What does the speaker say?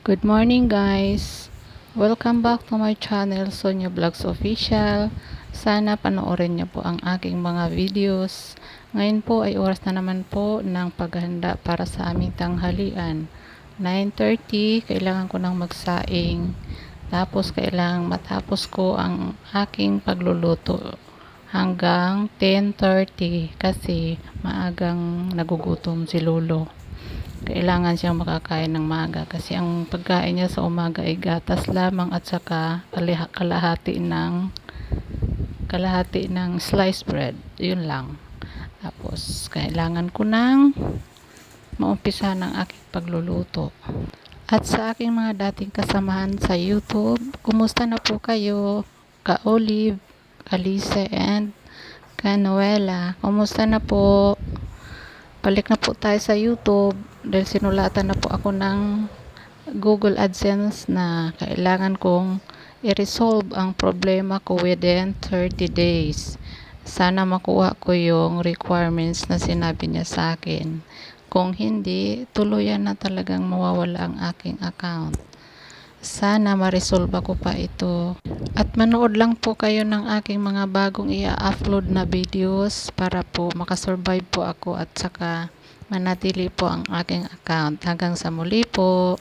Good morning guys! Welcome back to my channel, Sonia Vlogs Official. Sana panoorin niyo po ang aking mga videos. Ngayon po ay oras na naman po ng paghanda para sa aming tanghalian. 9:30, kailangan ko nang magsaing. Tapos kailangan matapos ko ang aking pagluluto hanggang 10:30 kasi maagang nagugutom si Lolo. Kailangan siyang makakain ng maaga kasi ang pagkain niya sa umaga ay gatas lamang at saka kalahati ng sliced bread. Yun lang. Tapos kailangan ko nang maumpisa ng aking pagluluto. At sa aking mga dating kasamahan sa YouTube, kumusta na po kayo? Ka-Olive, Alice, and Canuela. Kumusta na po? Balik na po tayo sa YouTube dahil sinulatan na po ako ng Google AdSense na kailangan kong i-resolve ang problema ko within 30 days. Sana makuha ko yung requirements na sinabi niya sa akin. Kung hindi, tuluyan na talagang mawawala ang aking account. Sana ma-resolve ako pa ito. At manood lang po kayo ng aking mga bagong i-upload na videos para po makasurvive po ako at saka manatili po ang aking account. Hanggang sa muli po.